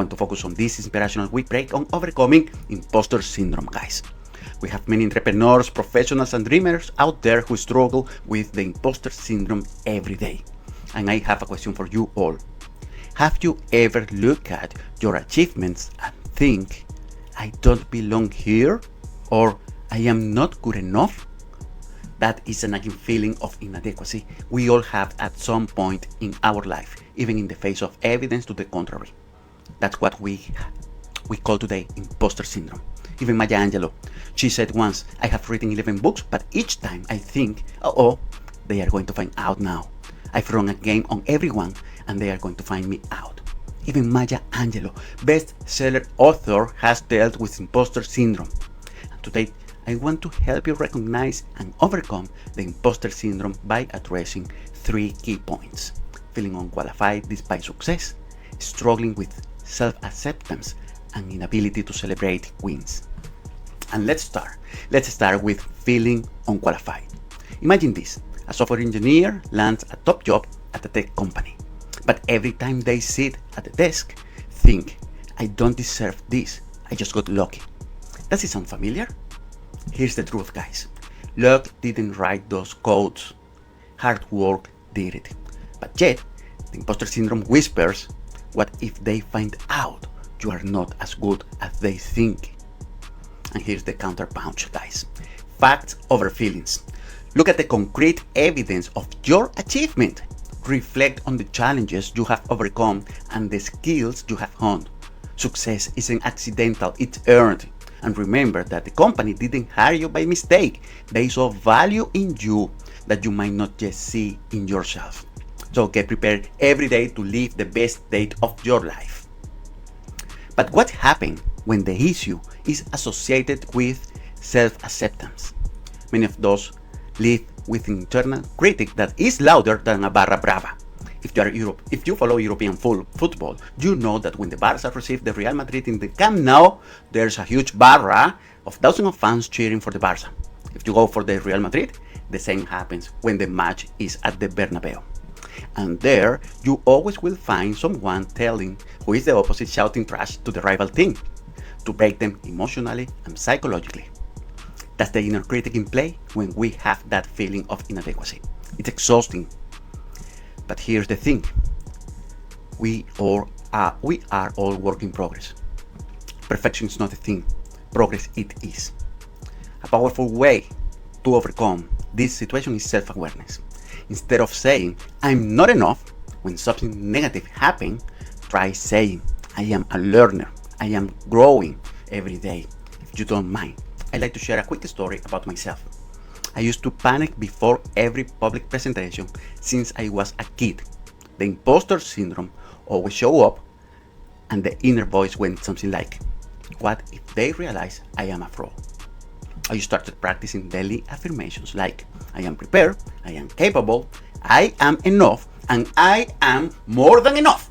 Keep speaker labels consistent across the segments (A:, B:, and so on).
A: want to focus on this inspirational week break on overcoming imposter syndrome, guys. We have many entrepreneurs, professionals, and dreamers out there who struggle with the imposter syndrome every day. And I have a question for you all. Have you ever looked at your achievements and think, I don't belong here, or I am not good enough? That is a nagging feeling of inadequacy we all have at some point in our life, even in the face of evidence to the contrary. That's what we call today imposter syndrome. Even Maya Angelou, she said once, I have written 11 books, but each time I think, they are going to find out now. I've run a game on everyone and they are going to find me out. Even Maya Angelou, bestseller author, has dealt with imposter syndrome. And today, I want to help you recognize and overcome the imposter syndrome by addressing 3 key points: feeling unqualified despite success, struggling with self-acceptance, and inability to celebrate wins. And let's start with feeling unqualified. Imagine this: a software engineer lands a top job at a tech company, but every time they sit at the desk, think, I don't deserve this, I just got lucky. Does it sound familiar? Here's the truth, guys. Luck didn't write those codes. Hard work did it. But yet, the imposter syndrome whispers, what if they find out you are not as good as they think? And here's the counterpunch, guys. Facts over feelings. Look at the concrete evidence of your achievement. Reflect on the challenges you have overcome and the skills you have honed. Success isn't accidental, it's earned. And remember that the company didn't hire you by mistake. They saw value in you that you might not just see in yourself. So get prepared every day to live the best day of your life. But what happens when the issue is associated with self-acceptance? Many of those live with an internal critic that is louder than a barra brava. If you follow European football, you know that when the Barça receive the Real Madrid in the Camp Nou, there's a huge barra of thousands of fans cheering for the Barça. If you go for the Real Madrid, the same happens when the match is at the Bernabeu. And there, you always will find someone who is the opposite shouting trash to the rival team to break them emotionally and psychologically. That's the inner critic in play when we have that feeling of inadequacy. It's exhausting. But here's the thing. We are all work in progress. Perfection is not a thing. Progress it is. A powerful way to overcome this situation is self-awareness. Instead of saying, I'm not enough, when something negative happens, try saying, I am a learner. I am growing every day. If you don't mind, I'd like to share a quick story about myself. I used to panic before every public presentation since I was a kid. The imposter syndrome always show up, and the inner voice went something like, what if they realize I am a fraud? I started practicing daily affirmations like, I am prepared, I am capable, I am enough, and I am more than enough.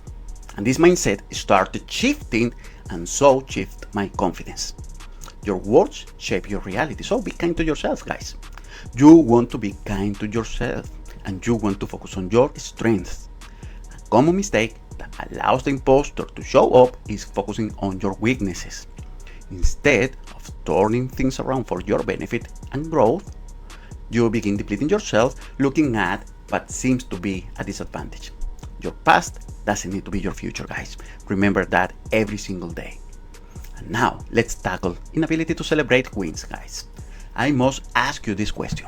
A: And this mindset started shifting, and so shift my confidence. Your words shape your reality, so be kind to yourself, guys. You want to be kind to yourself, and you want to focus on your strengths. A common mistake that allows the imposter to show up is focusing on your weaknesses. Instead of turning things around for your benefit and growth, you begin depleting yourself, looking at what seems to be a disadvantage. Your past doesn't need to be your future, guys. Remember that every single day. And now, let's tackle inability to celebrate wins, guys. I must ask you this question.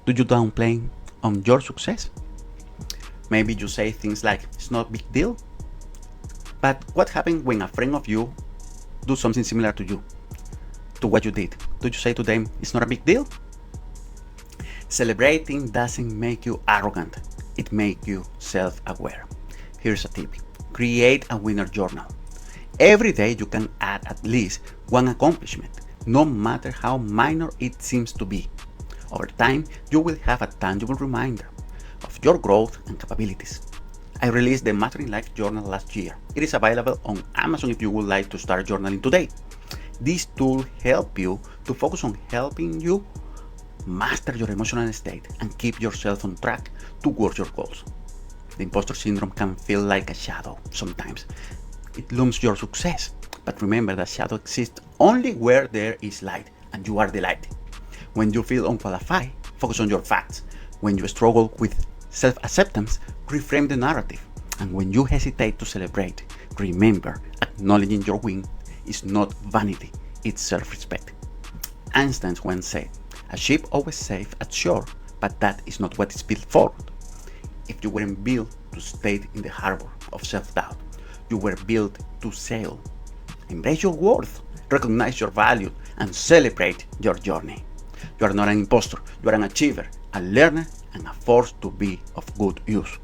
A: Do you downplay on your success? Maybe you say things like, it's not a big deal. But what happens when a friend of you do something similar to you, to what you did? Do you say to them, it's not a big deal? Celebrating doesn't make you arrogant. It makes you self-aware. Here's a tip. Create a winner journal. Every day you can add at least one accomplishment, no matter how minor it seems to be. Over time, you will have a tangible reminder of your growth and capabilities. I released the Mastering Life Journal last year. It is available on Amazon if you would like to start journaling today. This tool helps you to focus on helping you master your emotional state and keep yourself on track towards your goals. The imposter syndrome can feel like a shadow sometimes, it looms your success. But remember that shadow exists only where there is light, and you are the light. When you feel unqualified, focus on your facts. When you struggle with self-acceptance, reframe the narrative. And when you hesitate to celebrate, remember, acknowledging your win is not vanity, it's self-respect. Einstein once said, "A ship always safe at shore, but that is not what it's built for." If you weren't built to stay in the harbor of self-doubt, you were built to sail. Embrace your worth, recognize your value, and celebrate your journey. You are not an imposter, you are an achiever, a learner, and a force to be of good use.